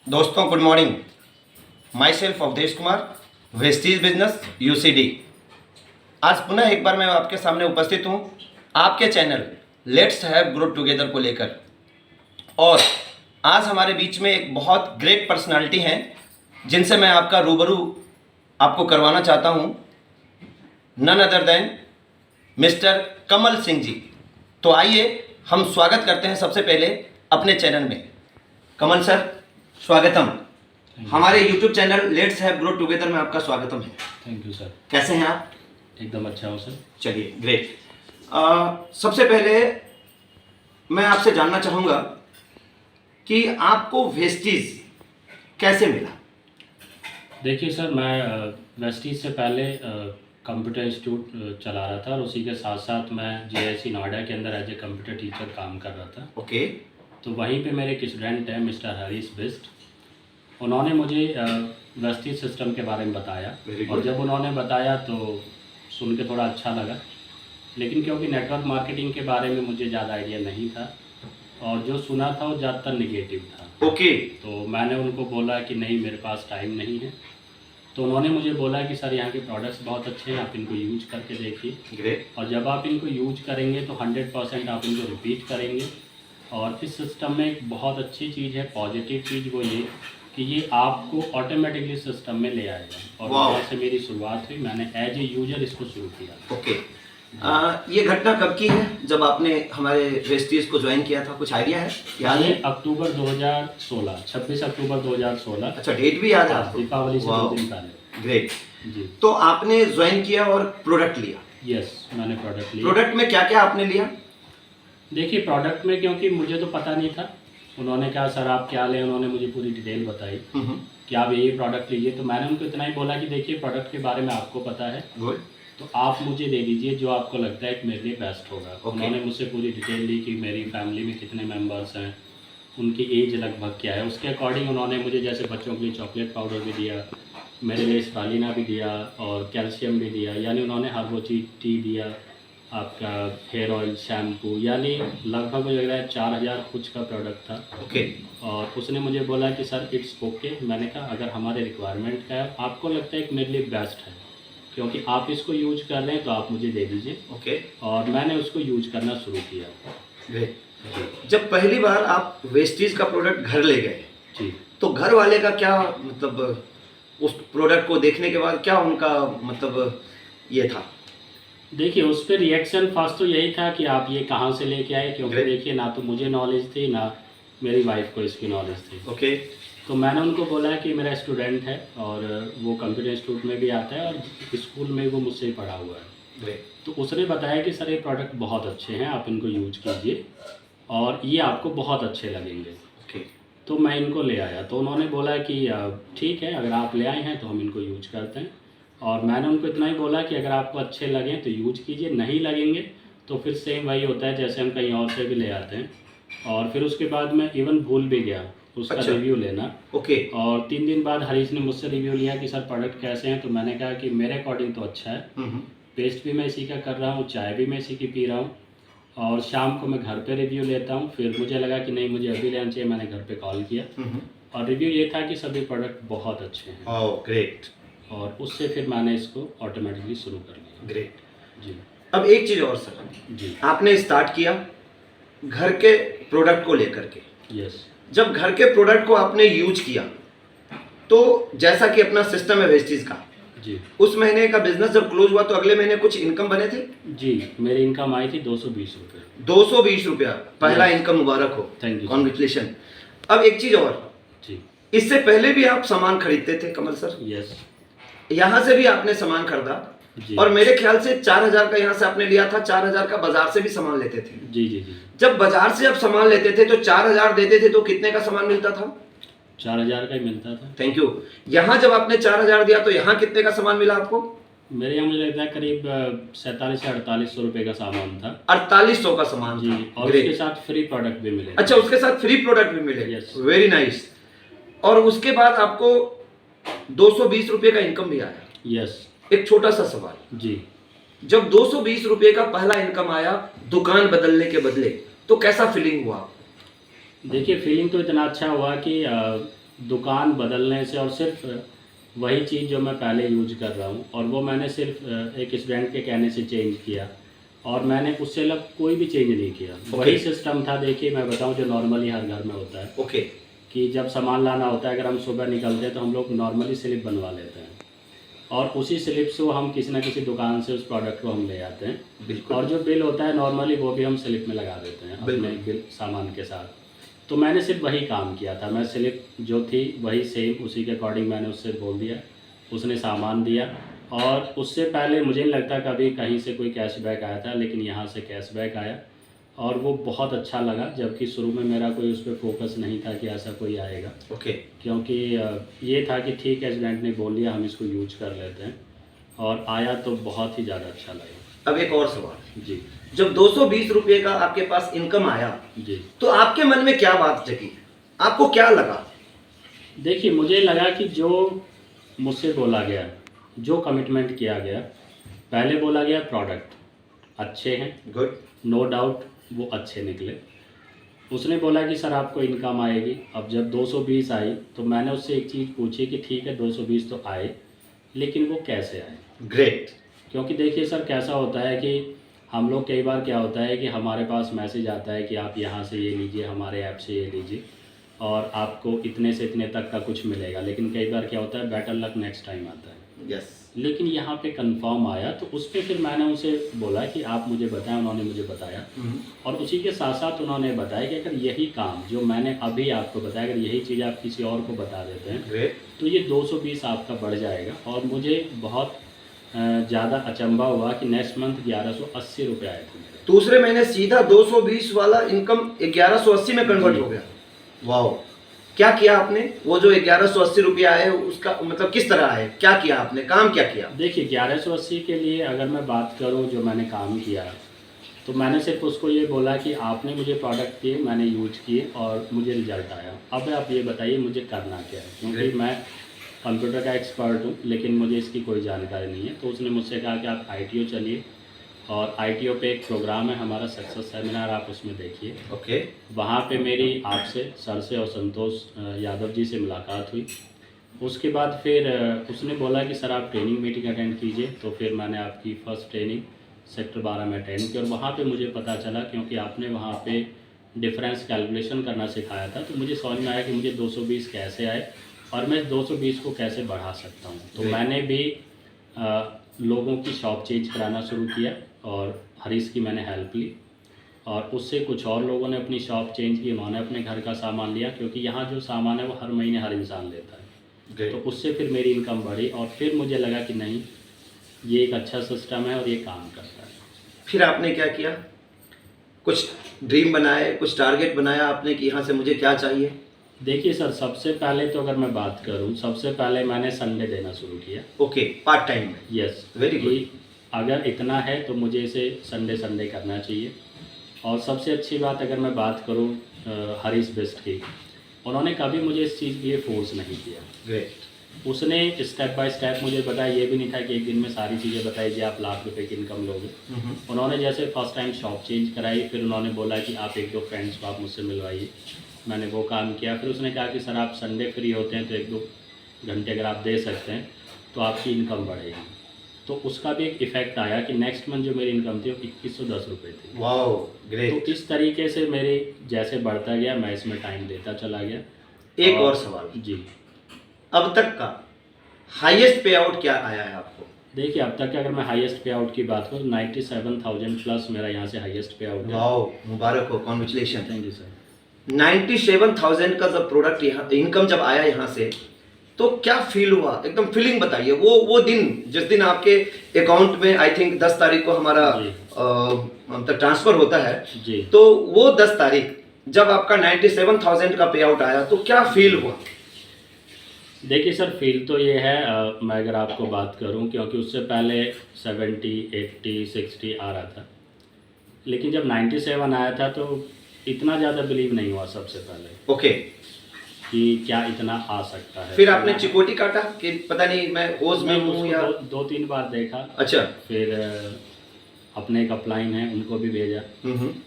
दोस्तों good morning. Myself Avdhesh Kumar, Vestige business UCD. आज पुनः एक बार मैं आपके सामने उपस्थित हूँ आपके channel let's have grow together को लेकर। और आज हमारे बीच में एक बहुत ग्रेट पर्सनालिटी हैं जिनसे मैं आपका रूबरू आपको करवाना चाहता हूँ, none other than mister Kamal Singh ji. तो आइए हम स्वागत करते हैं सबसे पहले अपने चैनल में। कमल सर स्वागतम। हमारे YouTube channel let's have grow together में आपका स्वागतम है। Thank you sir. कैसे हैं आप? एकदम अच्छा हूँ सर। चलिए ग्रेट। सबसे पहले मैं आपसे जानना चाहूँगा कि आपको वेस्टीज कैसे मिला? देखिए सर, मैं वेस्टीज से पहले कंप्यूटर इंस्टीट्यूट चला रहा था और उसी के साथ साथ मैं JIC नोएडा के अंदर एज ए कंप्यूटर टीचर काम कर रहा था। ओके। तो वहीं पे मेरे एक स्टूडेंट हैं मिस्टर हरीश बिस्ट, उन्होंने मुझे वेस्टीज सिस्टम के बारे में बताया। और जब उन्होंने बताया तो सुन के थोड़ा अच्छा लगा, लेकिन क्योंकि नेटवर्क मार्केटिंग के बारे में मुझे ज़्यादा आइडिया नहीं था और जो सुना था वो ज़्यादातर निगेटिव था। ओके। तो मैंने उनको बोला कि नहीं, मेरे पास टाइम नहीं है। तो उन्होंने मुझे बोला कि सर यहाँ के प्रोडक्ट्स बहुत अच्छे हैं, आप इनको यूज करके देखिए। ग्रेट। और जब आप इनको यूज करेंगे तो 100% आप इनको रिपीट करेंगे। और इस सिस्टम में एक बहुत अच्छी चीज़ है, पॉजिटिव चीज़, वो ये कि ये आपको ऑटोमेटिकली सिस्टम में ले आएगा। और वहाँ से मेरी शुरुआत हुई, मैंने एज ए यूजर इसको शुरू किया। ओके। ये घटना कब की है जब आपने हमारे वेस्टीज को ज्वाइन किया था? कुछ आइडिया है? याद है? अक्टूबर 2016, 26 अक्टूबर 2016। अच्छा, डेट भी याद है आपको? दीपावली से 2 दिन पहले। ग्रेट जी। तो आपने ज्वाइन किया और प्रोडक्ट लिया? यस, मैंने प्रोडक्ट लिया। प्रोडक्ट में क्या क्या आपने लिया? देखिए, प्रोडक्ट में क्योंकि मुझे तो पता नहीं था, उन्होंने कहा सर आप क्या लें, उन्होंने मुझे पूरी डिटेल बताई कि आप ये प्रोडक्ट लीजिए। तो मैंने उनको इतना ही बोला कि देखिए, प्रोडक्ट के बारे में आपको पता है, गुड, तो आप मुझे दे दीजिए जो आपको लगता है कि मेरे लिए बेस्ट होगा। उन्होंने मुझसे पूरी डिटेल ली कि मेरी फैमिली में कितने मेंबर्स हैं, उनकी एज लगभग क्या है, उसके अकॉर्डिंग उन्होंने मुझे जैसे बच्चों के लिए चॉकलेट पाउडर भी दिया, मेरे लिए स्पालिना भी दिया और कैल्शियम भी दिया। यानी उन्होंने हर वो चीज़, टी दिया, आपका हेयर ऑयल, शैम्पू, यानी लगभग मुझे लग रहा है 4000 कुछ का प्रोडक्ट था। ओके। और उसने मुझे बोला कि सर इट्स ओके। मैंने कहा अगर हमारे रिक्वायरमेंट का है, आपको लगता है कि मेरे लिए बेस्ट है, क्योंकि आप इसको यूज कर रहे हैं, तो आप मुझे दे दीजिए। ओके। और मैंने उसको यूज करना शुरू किया। ग्रेट। जब पहली बार आप वेस्टीज का प्रोडक्ट घर ले गए जी, तो घर वाले का क्या मतलब, उस प्रोडक्ट को देखने के बाद क्या उनका मतलब ये था? देखिए उस पर रिएक्शन फर्स्ट तो यही था कि आप ये कहाँ से लेके आए, क्योंकि Great. देखिए ना तो मुझे नॉलेज थी ना मेरी वाइफ को इसकी नॉलेज थी। ओके। तो मैंने उनको बोला कि मेरा स्टूडेंट है और वो कंप्यूटर इंस्टीट्यूट में भी आता है और स्कूल में वो मुझसे ही पढ़ा हुआ है। ग्रेट। तो उसने बताया कि सर ये प्रोडक्ट बहुत अच्छे हैं, आप इनको यूज कीजिए और ये आपको बहुत अच्छे लगेंगे। ओके। तो मैं इनको ले आया, तो उन्होंने बोला कि ठीक है, अगर आप ले आए हैं तो हम इनको यूज करते हैं। और मैंने उनको इतना ही बोला कि अगर आपको अच्छे लगें तो यूज कीजिए, नहीं लगेंगे तो फिर सेम वही होता है जैसे हम कहीं और से भी ले आते हैं। और फिर उसके बाद मैं इवन भूल भी गया उसका अच्छा। रिव्यू लेना। ओके। और 3 दिन बाद हरीश ने मुझसे रिव्यू लिया कि सर प्रोडक्ट कैसे हैं। तो मैंने कहा कि मेरे अकॉर्डिंग तो अच्छा है, पेस्ट भी मैं इसी का कर रहा हूँ, चाय भी मैं इसी की पी रहा हूँ और शाम को मैं घर पे रिव्यू लेता हूँ। फिर मुझे लगा कि नहीं, मुझे अभी लेना चाहिए, मैंने घर पे कॉल किया और रिव्यू ये था कि सभी प्रोडक्ट बहुत अच्छे हैं। Oh great. और उससे फिर मैंने इसको ऑटोमेटिकली शुरू कर लिया। ग्रेट। जी। अब एक चीज़ और सर, जी। आपने स्टार्ट किया घर के प्रोडक्ट को लेकर के। यस। जब घर के प्रोडक्ट को आपने यूज किया तो जैसा कि अपना सिस्टम है वेस्टीज का, जी, उस महीने का बिजनेस जब क्लोज हुआ तो अगले महीने कुछ इनकम बने थे? जी, मेरी इनकम आई थी 220 रुपये। 220 रुपया पहला Yes. इनकम, मुबारक हो। Thank you. कॉन्ग्रेचुलेशन। अब एक चीज़ और, जी। इससे पहले भी आप सामान खरीदते थे कमल सर? यस। यहाँ से भी आपने सामान खरीदा जी। और मेरे ख्याल से 4000 का यहाँ से आपने लिया था, 4000 का बाजार से भी सामान लेते थे। जी जी जी। जब बाजार से आप सामान लेते थे तो 4000 देते थे तो कितने का सामान मिलता था? 4000 का ही मिलता था। Thank you. यहाँ जब आपने 4000 दिया तो यहाँ कितने का सामान मिला आपको? मेरे यहाँ मुझे लगता है करीब 4700 से 4800 रुपये का सामान था। 4800 का सामान जी। था। और Great. उसके साथ फ्री प्रोडक्ट भी मिले। अच्छा, उसके साथ फ्री प्रोडक्ट भी मिले? Yes. Very nice. और उसके बाद आपको 220 रुपये का इनकम भी आया। यस। एक छोटा सा सवाल, जी। जब 220 रुपये का पहला इनकम आया दुकान बदलने के बदले, तो कैसा फीलिंग हुआ? देखिए फीलिंग तो इतना अच्छा हुआ कि दुकान बदलने से और सिर्फ वही चीज़ जो मैं पहले यूज कर रहा हूँ और वो मैंने सिर्फ एक स्टूडेंट के कहने से चेंज किया और मैंने उससे अलग कोई भी चेंज नहीं किया। वही सिस्टम था, देखिए मैं बताऊँ, जो नॉर्मली हर घर में होता है ओके कि जब सामान लाना होता है, अगर हम सुबह निकलते हैं तो हम लोग नॉर्मली स्लिप बनवा लेते हैं और उसी स्लिप से वो हम किसी ना किसी दुकान से उस प्रोडक्ट को हम ले आते हैं। बिल्कुल। और जो बिल होता है नॉर्मली वो भी हम स्लिप में लगा देते हैं अपने बिल सामान के साथ। तो मैंने सिर्फ वही काम किया था, मैं स्लिप जो थी वही सेम उसी के अकॉर्डिंग मैंने उससे बोल दिया, उसने सामान दिया। और उससे पहले मुझे नहीं लगता कभी कहीं से कोई कैशबैक आया था, लेकिन यहाँ से कैशबैक आया और वो बहुत अच्छा लगा, जबकि शुरू में मेरा कोई उस पर फोकस नहीं था कि ऐसा कोई आएगा। ओके। क्योंकि ये था कि ठीक है, एजेंट ने बोल दिया हम इसको यूज कर लेते हैं और आया तो बहुत ही ज़्यादा अच्छा लगा। अब एक और सवाल जी। जब 220 रुपये का आपके पास इनकम आया जी, तो आपके मन में क्या बात जगी, आपको क्या लगा? देखिए मुझे लगा कि जो मुझसे बोला गया, जो कमिटमेंट किया गया, पहले बोला गया प्रोडक्ट अच्छे हैं, गुड। नो डाउट वो अच्छे निकले। उसने बोला कि सर आपको इनकम आएगी। अब जब 220 आई तो मैंने उससे एक चीज़ पूछी कि ठीक है 220 तो आए, लेकिन वो कैसे आए। ग्रेट। क्योंकि देखिए सर कैसा होता है कि हम लोग कई बार क्या होता है कि हमारे पास मैसेज आता है कि आप यहाँ से ये लीजिए, हमारे ऐप से ये लीजिए और आपको इतने से इतने तक का कुछ मिलेगा, लेकिन कई बार क्या होता है बेटर लक नेक्स्ट टाइम आता है। यस। लेकिन यहाँ पे कंफर्म आया तो उस पर फिर मैंने उनसे बोला कि आप मुझे बताएं, उन्होंने मुझे बताया और उसी के साथ साथ उन्होंने बताया कि अगर यही काम जो मैंने अभी आपको बताया, अगर यही चीज़ आप किसी और को बता देते हैं ग्रेट। तो ये 220 आपका बढ़ जाएगा। और मुझे बहुत ज़्यादा अचंभा हुआ कि नेक्स्ट मंथ 1180 रुपये आए थे मेरे। दूसरे महीने सीधा 220 वाला इनकम 1180 में कन्वर्ट हो गया। वाओ। क्या किया आपने? वो जो 1180 रुपया आए उसका मतलब किस तरह आए, क्या किया आपने, काम क्या किया? देखिए 1180 के लिए अगर मैं बात करूं जो मैंने काम किया तो मैंने सिर्फ उसको ये बोला कि आपने मुझे प्रोडक्ट दिए, मैंने यूज किए और मुझे रिजल्ट आया। अब आप ये बताइए मुझे करना क्या है, क्योंकि मैं कंप्यूटर का एक्सपर्ट हूँ लेकिन मुझे इसकी कोई जानकारी नहीं है। तो उसने मुझसे कहा कि आप ITO चलिए और ITO पे एक प्रोग्राम है हमारा सक्सेस सेमिनार, आप उसमें देखिए। ओके। वहाँ पे मेरी आपसे सर से और संतोष यादव जी से मुलाकात हुई। उसके बाद फिर उसने बोला कि सर आप ट्रेनिंग मीटिंग अटेंड कीजिए। तो फिर मैंने आपकी फ़र्स्ट ट्रेनिंग सेक्टर 12 में अटेंड की और वहाँ पे मुझे पता चला, क्योंकि आपने वहाँ पे डिफरेंस कैलकुलेशन करना सिखाया था, तो मुझे समझ में आया कि मुझे 220 कैसे आए और मैं 220 को कैसे बढ़ा सकता हूँ। तो मैंने भी लोगों की शॉप चेंज कराना शुरू किया और हरीश की मैंने हेल्प ली और उससे कुछ और लोगों ने अपनी शॉप चेंज की, उन्होंने अपने घर का सामान लिया, क्योंकि यहाँ जो सामान है वो हर महीने हर इंसान लेता है। तो उससे फिर मेरी इनकम बढ़ी और फिर मुझे लगा कि नहीं ये एक अच्छा सिस्टम है और ये काम करता है। फिर आपने क्या किया? कुछ ड्रीम बनाए, कुछ टारगेट बनाया आपने कि यहाँ से मुझे क्या चाहिए? देखिए सर सबसे पहले तो अगर मैं बात करूँ, सबसे पहले मैंने संडे देना शुरू किया। ओके, पार्ट टाइम में। Yes, very good. अगर इतना है तो मुझे इसे संडे करना चाहिए। और सबसे अच्छी बात अगर मैं बात करूँ हरीश बेस्ट की, उन्होंने कभी मुझे इस चीज़ के लिए फोर्स नहीं किया। ग्रेट। उसने स्टेप बाय स्टेप मुझे बताया, ये भी नहीं था कि एक दिन में सारी चीज़ें बताई जी आप लाख रुपए की इनकम लोगे। उन्होंने जैसे फर्स्ट टाइम शॉप चेंज कराई, फिर उन्होंने बोला कि आप एक दो फ्रेंड्स को आप मुझसे मिलवाइए, मैंने वो काम किया। फिर उसने कहा कि सर आप संडे फ्री होते हैं तो एक दो घंटे अगर आप दे सकते हैं तो आपकी इनकम बढ़ेगी। तो उसका भी एक इफ़ेक्ट आया कि नेक्स्ट मंथ जो मेरी इनकम थी वो 2110 रुपये थी। Wow, great. तो इस तरीके से मेरे जैसे बढ़ता गया मैं इसमें टाइम देता चला गया। एक और सवाल जी, अब तक का हाईएस्ट पे आउट क्या आया है आपको? देखिए अब तक अगर मैं हाईएस्ट पे आउट की बात करूँ 97,000 प्लस मेरा यहाँ से हाईएस्ट पे आउट है। वाओ, मुबारक हो, कॉन्ग्रेचुलेशन। Thank you sir. 97,000 का जब प्रोडक्ट यहाँ इनकम जब आया यहाँ से तो क्या फील हुआ? एकदम फीलिंग बताइए। वो दिन जिस दिन आपके अकाउंट में आई थिंक 10 तारीख को हमारा मतलब ट्रांसफर होता है जी, तो वो 10 तारीख जब आपका 97,000 का पे आउट आया तो क्या फील हुआ? देखिए सर फील तो ये है मैं अगर आपको बात करूं, क्योंकि उससे पहले 70, 80, 60 आ रहा था, लेकिन जब 97 आया था तो इतना ज़्यादा बिलीव नहीं हुआ सबसे पहले। ओके। कि क्या इतना आ सकता है। फिर आपने चिकोटी काटा कि पता नहीं मैं होश में हूँ या? दो तीन बार देखा। अच्छा। फिर अपने एक अपलाइन है उनको भी भेजा,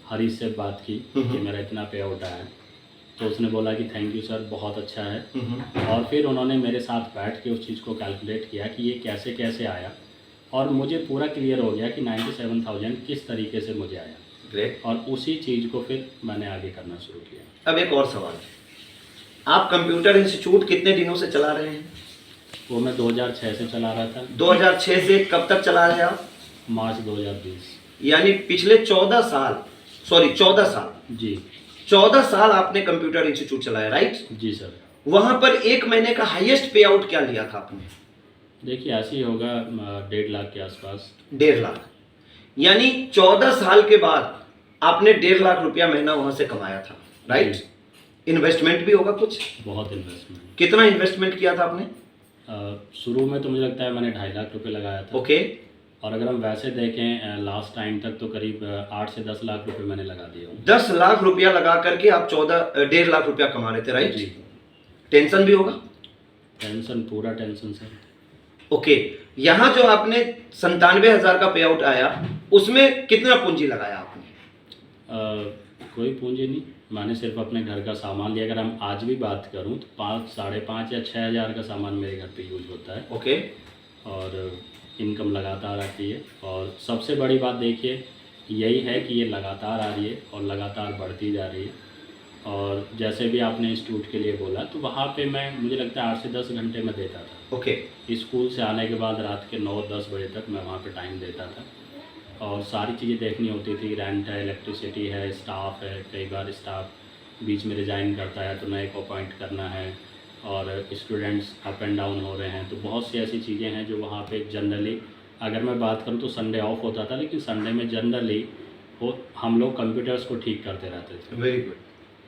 हरीश से बात की कि मेरा इतना पे आउट आया। तो उसने बोला कि थैंक यू सर, बहुत अच्छा है। और फिर उन्होंने मेरे साथ बैठ के उस चीज़ को कैलकुलेट किया कि ये कैसे कैसे आया, और मुझे पूरा क्लियर हो गया कि 97,000 किस तरीके से मुझे आया। ग्रेट। और उसी चीज़ को फिर मैंने आगे करना शुरू किया। अब एक और सवाल, आप कंप्यूटर इंस्टीट्यूट कितने दिनों से चला रहे हैं? वो मैं 2006 से चला रहा था। 2006 से कब तक चला रहे हैं आप? मार्च 2020। यानी पिछले 14 साल, सॉरी 14 साल, जी 14 साल आपने कंप्यूटर इंस्टीट्यूट चलाया, राइट? जी सर। वहां पर एक महीने का हाईएस्ट पे आउट क्या लिया था आपने? देखिए ऐसे ही होगा 1.5 लाख के आसपास। 1.5 लाख। यानी 14 साल के बाद आपने 1.5 लाख रुपया महीना वहां से कमाया था, राइट? इन्वेस्टमेंट भी होगा कुछ? बहुत इन्वेस्टमेंट। कितना इन्वेस्टमेंट किया था आपने? शुरू में तो मुझे लगता है मैंने 2.5 लाख रुपए लगाया था। ओके। और अगर हम वैसे देखें लास्ट टाइम तक तो करीब 8 से 10 लाख रुपए मैंने लगा दिया हूँ। 10 लाख रुपया लगा करके आप 1.5 लाख रुपया कमा रहे थे, राइट? जी। टेंशन भी होगा? टेंशन, पूरा टेंशन सर। ओके। यहाँ जो आपने 97,000 का पे आउट आया, उसमें कितना पूंजी लगाया आपने? कोई पूंजी नहीं, मैंने सिर्फ अपने घर का सामान लिया। अगर हम आज भी बात करूं तो 5, 5.5 या 6,000 का सामान मेरे घर पे यूज होता है। ओके। और इनकम लगातार आती है। और सबसे बड़ी बात देखिए यही है कि ये लगातार आ रही है और लगातार बढ़ती जा रही है। और जैसे भी आपने इंस्टीट्यूट के लिए बोला, तो वहाँ पे मैं, मुझे लगता है 8 से 10 घंटे में देता था। ओके। स्कूल से आने के बाद रात के 9-10 बजे तक मैं वहाँ पे टाइम देता था। और सारी चीज़ें देखनी होती थी, रेंट है, इलेक्ट्रिसिटी है, स्टाफ है, कई बार स्टाफ बीच में रिज़ाइन करता है तो नए को अपॉइंट करना है, और स्टूडेंट्स अप एंड डाउन हो रहे हैं, तो बहुत सी ऐसी चीज़ें हैं जो वहाँ पे जनरली, अगर मैं बात करूँ तो संडे ऑफ होता था, लेकिन संडे में जनरली हम लोग कंप्यूटर्स को ठीक करते रहते थे। Very good.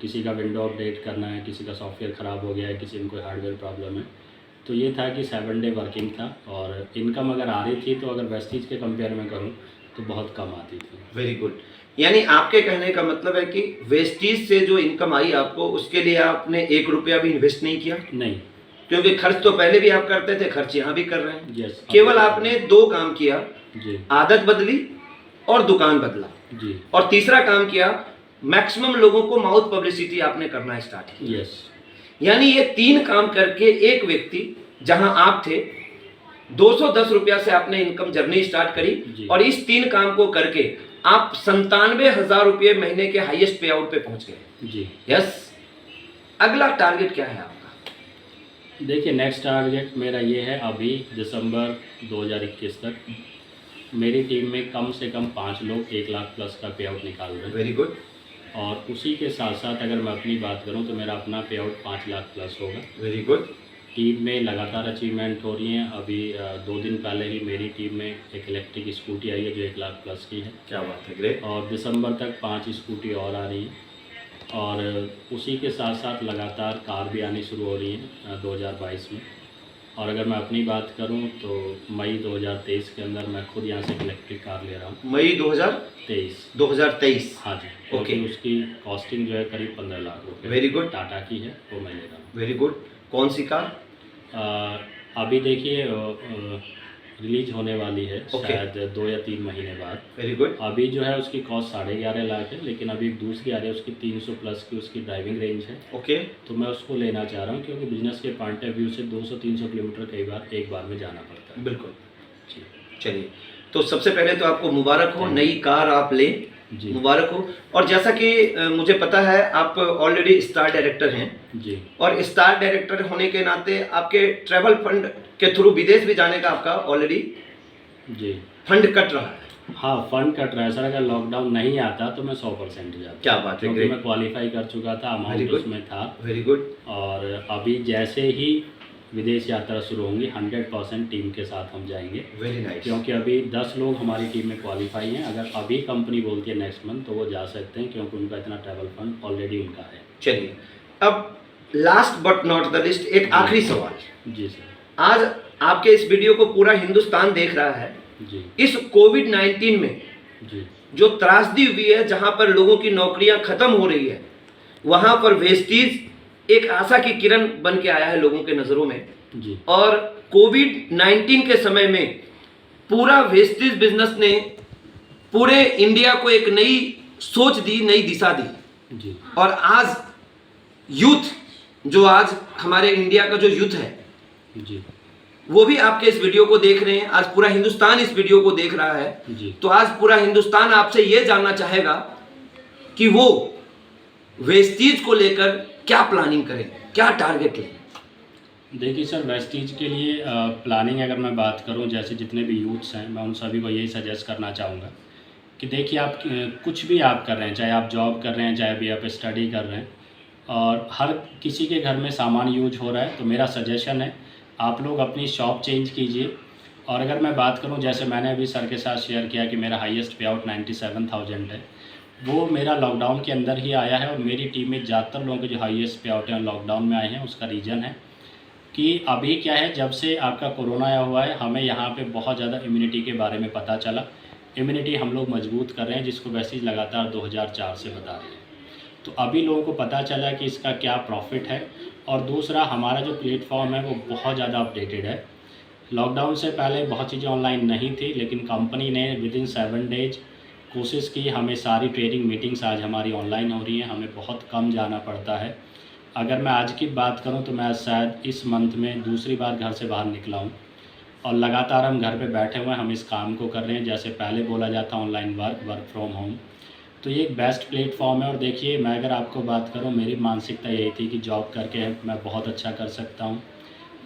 किसी का विंडो अपडेट करना है, किसी का सॉफ्टवेयर ख़राब हो गया है, किसी में कोई हार्डवेयर प्रॉब्लम है, तो ये था कि 7 डे वर्किंग था। और इनकम अगर आ रही थी तो अगर वेस्टीज के कंपेयर में करूँ तो बहुत कम आती थी। Very good. यानी आपके कहने का मतलब है कि वेस्टीज से जो इनकम आई आपको, उसके लिए आपने 1 रुपया भी इन्वेस्ट नहीं किया? नहीं, क्योंकि खर्च तो पहले भी आप करते थे, खर्च यहाँ भी कर रहे हैं। यस। केवल आपने 2 काम किया, जी आदत बदली और दुकान बदला, जी। और तीसरा काम किया, मैक्सिमम लोगों को माउथ पब्लिसिटी आपने करना स्टार्ट किया। यस। यानी ये 3 काम करके एक व्यक्ति, जहां आप थे, 210 रुपया से आपने इनकम जर्नी स्टार्ट करी, और इस 3 काम को करके आप 97,000 रुपये महीने के हाईएस्ट पे आउट पे पहुंच गए। जी। यस। अगला टारगेट क्या है आपका? देखिए नेक्स्ट टारगेट मेरा ये है, अभी दिसंबर 2021 तक मेरी टीम में कम से कम 5 लोग 1 लाख प्लस का पे आउट निकाल रहे हैं। Very good. और उसी के साथ साथ अगर मैं अपनी बात करूं तो मेरा अपना पे आउट 5 लाख प्लस होगा। Very good. टीम में लगातार अचीवमेंट हो रही हैं। अभी 2 दिन पहले ही मेरी टीम में एक इलेक्ट्रिक स्कूटी आई है जो 1 लाख प्लस की है। क्या बात है, ग्रेट। और दिसंबर तक 5 स्कूटी और आ रही हैं। और उसी के साथ साथ लगातार कार भी आनी शुरू हो रही हैं 2022 में। और अगर मैं अपनी बात करूं तो मई 2023 के अंदर मैं खुद यहां से एक इलेक्ट्रिक कार ले रहा हूं। मई 2023? 2023। हाँ जी। क्योंकि उसकी कॉस्टिंग जो है करीब 15 लाख रुपये। Very good. टाटा की है, वो मैं ले रहा हूँ। Very good. कौन सी कार? अभी देखिए रिलीज होने वाली है शायद 2 या 3 महीने बाद। Very good. अभी जो है उसकी कॉस्ट 11.5 लाख है, लेकिन अभी दूसरी आ रही है उसकी 300 प्लस की उसकी ड्राइविंग रेंज है। ओके। तो मैं उसको लेना चाह रहा हूँ, क्योंकि बिजनेस के पॉइंट ऑफ व्यू से 200-300 किलोमीटर कई बार एक बार में जाना पड़ता है। बिल्कुल। जी। चलिए, तो सबसे पहले तो आपको मुबारक हो, नई कार आप ले, मुबारक हो। और जैसा कि मुझे पता है आप ऑलरेडी स्टार डायरेक्टर हैं जी, और स्टार डायरेक्टर होने के नाते आपके ट्रैवल फंड के थ्रू विदेश भी जाने का आपका ऑलरेडी जी फंड कट रहा है। हाँ, फंड कट रहा है सर। अगर लॉकडाउन नहीं आता तो मैं 100% जाता। क्या बात है, क्योंकि मैं क्वालिफाई कर चुका था, अमाउंट उसमें था। Very good. और अभी जैसे ही विदेश यात्रा शुरू होंगी 100% टीम के साथ हम जाएंगे। Very nice. क्योंकि अभी 10 लोग हमारी टीम में क्वालिफाई हैं। अगर अभी कंपनी बोलती है नेक्स्ट मंथ तो वो जा सकते हैं, क्योंकि उनका इतना ट्रैवल फंड ऑलरेडी उनका है। चलिए, अब last but not the list, एक आखिरी सवाल। जी सर। आज आपके इस वीडियो को पूरा हिंदुस्तान देख रहा है। जी। इस कोविड-19 में जी जो त्रासदी हुई है, जहां पर लोगों की नौकरियां खत्म हो रही है, वहां पर वेस्टीज एक आशा की किरण बन के आया है लोगों के नजरों में। जी। और कोविड-19 के समय में पूरा वेस्टीज बिजनेस ने पूरे इंडिया को एक नई सोच दी, नई दिशा दी। जी। और आज यूथ जो आज हमारे इंडिया का जो यूथ है जी वो भी आपके इस वीडियो को देख रहे हैं, आज पूरा हिंदुस्तान इस वीडियो को देख रहा है। जी। तो आज पूरा हिंदुस्तान आपसे ये जानना चाहेगा कि वो वेस्टीज को लेकर क्या प्लानिंग करें, क्या टारगेट लें। देखिए सर, वेस्टीज के लिए प्लानिंग अगर मैं बात करूं, जैसे जितने भी यूथ्स हैं मैं उन सभी को यही सजेस्ट करना चाहूँगा कि देखिए आप कुछ भी आप कर रहे हैं, चाहे आप जॉब कर रहे हैं, चाहे भी आप स्टडी कर रहे हैं, और हर किसी के घर में सामान यूज हो रहा है, तो मेरा सजेशन है आप लोग अपनी शॉप चेंज कीजिए। और अगर मैं बात करूं, जैसे मैंने अभी सर के साथ शेयर किया कि मेरा हाईएस्ट पे आउट 97,000 है, वो मेरा लॉकडाउन के अंदर ही आया है। और मेरी टीम में ज़्यादातर लोगों के जो हाईएस्ट पे आउट हैं लॉकडाउन में आए हैं। उसका रीज़न है कि अभी क्या है, जब से आपका कोरोना आया हुआ है, हमें यहाँ पे बहुत ज़्यादा इम्यूनिटी के बारे में पता चला। इम्यूनिटी हम लोग मजबूत कर रहे हैं, जिसको वैसे लगातार 2004 से बता रहे हैं। तो अभी लोगों को पता चला कि इसका क्या प्रॉफिट है। और दूसरा, हमारा जो प्लेटफॉर्म है वो बहुत ज़्यादा अपडेटेड है। लॉकडाउन से पहले बहुत चीज़ें ऑनलाइन नहीं थी, लेकिन कंपनी ने विदिन 7 डेज कोशिश की, हमें सारी ट्रेडिंग मीटिंग्स आज हमारी ऑनलाइन हो रही हैं, हमें बहुत कम जाना पड़ता है। अगर मैं आज की बात करूं तो मैं शायद इस मंथ में दूसरी बार घर से बाहर निकला हूं, और लगातार हम घर पे बैठे हुए हैं, हम इस काम को कर रहे हैं। जैसे पहले बोला जाता ऑनलाइन वर्क फ्रॉम होम, तो ये एक बेस्ट प्लेटफॉर्म है। और देखिए, मैं अगर आपको बात करूं, मेरी मानसिकता यही थी कि जॉब करके मैं बहुत अच्छा कर सकता हूं,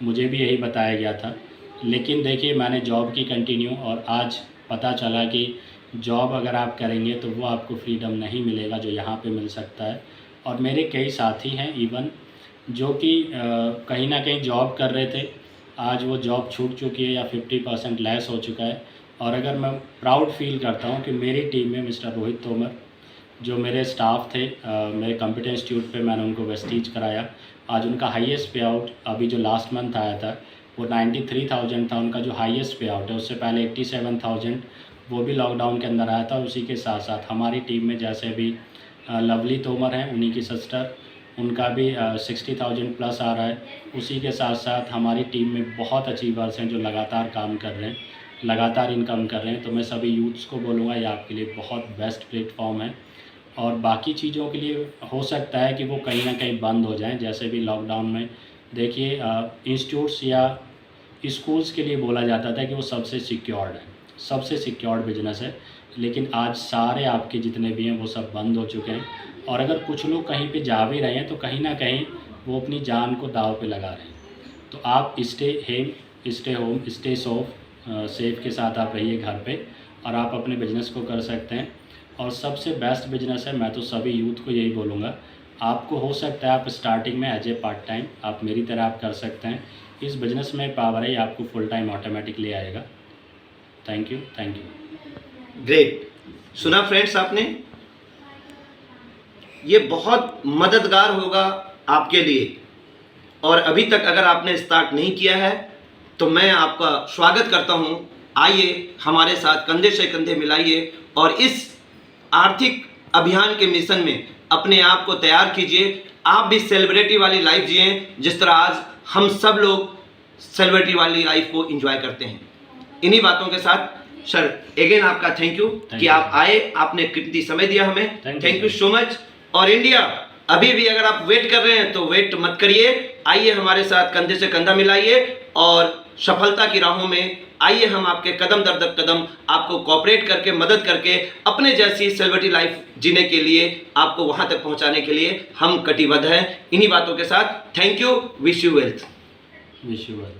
मुझे भी यही बताया गया था। लेकिन देखिए, मैंने जॉब की कंटिन्यू, और आज पता चला कि जॉब अगर आप करेंगे तो वो आपको फ्रीडम नहीं मिलेगा जो यहाँ पे मिल सकता है। और मेरे कई साथी हैं इवन जो कि कहीं ना कहीं जॉब कर रहे थे, आज वो जॉब छूट चुकी है या 50% लेस हो चुका है। और अगर मैं प्राउड फील करता हूँ कि मेरी टीम में मिस्टर रोहित तोमर, जो मेरे स्टाफ थे, मेरे कंप्यूटर इंस्टीट्यूट पे मैंने उनको वेस्टीज कराया, आज उनका हाईएस्ट पे आउट अभी जो लास्ट मंथ आया था वो 93,000 था उनका जो हाईएस्ट पे आउट है। उससे पहले 87,000 वो भी लॉकडाउन के अंदर आया था। उसी के साथ साथ हमारी टीम में जैसे भी लवली तोमर हैं, उन्हीं की सिस्टर, उनका भी 60,000 प्लस आ रहा है। उसी के साथ साथ हमारी टीम में बहुत अचीवर्स हैं जो लगातार काम कर रहे हैं, लगातार इनकम कर रहे हैं। तो मैं सभी यूथ्स को बोलूँगा ये आपके लिए बहुत बेस्ट प्लेटफॉर्म है। और बाकी चीज़ों के लिए हो सकता है कि वो कहीं ना कहीं बंद हो जाएं, जैसे भी लॉकडाउन में देखिए इंस्टीट्यूट्स या स्कूल्स के लिए बोला जाता था कि वो सबसे सिक्योर्ड है, सबसे सिक्योर्ड बिजनेस है। लेकिन आज सारे आपके जितने भी हैं वो सब बंद हो चुके हैं। और अगर कुछ लोग कहीं पे जा भी रहे हैं तो कहीं ना कहीं वो अपनी जान को दाव पे लगा रहे हैं। तो आप स्टे होम, स्टे सेफ के साथ आप रहिए घर पे, और आप अपने बिजनेस को कर सकते हैं। और सबसे बेस्ट बिजनेस है, मैं तो सभी यूथ को यही बोलूँगा, आपको हो सकता है आप स्टार्टिंग में एज ए पार्ट टाइम आप मेरी तरह आप कर सकते हैं। इस बिज़नेस में पावर है, आपको फुल टाइम ऑटोमेटिकली आएगा। Thank you. ग्रेट। सुना फ्रेंड्स आपने, ये बहुत मददगार होगा आपके लिए। और अभी तक अगर आपने स्टार्ट नहीं किया है तो मैं आपका स्वागत करता हूं। आइए हमारे साथ कंधे से कंधे मिलाइए और इस आर्थिक अभियान के मिशन में अपने आप को तैयार कीजिए। आप भी सेलिब्रिटी वाली लाइफ जिए जिस तरह आज हम सब लोग सेलिब्रिटी वाली लाइफ को एंजॉय करते हैं। इन्हीं बातों के साथ सर अगेन आपका थैंक यू कि आप आए, आपने कितनी समय दिया हमें। Thank you so much. और इंडिया, अभी भी अगर आप वेट कर रहे हैं तो वेट मत करिए, आइए हमारे साथ कंधे से कंधा मिलाइए और सफलता की राहों में आइए। हम आपके कदम दर कदम आपको कोऑपरेट करके, मदद करके अपने जैसी सेलिब्रिटी लाइफ जीने के लिए, आपको वहां तक पहुंचाने के लिए हम कटिबद्ध हैं। इन्हीं बातों के साथ thank you, wish you wealth. Wish you well.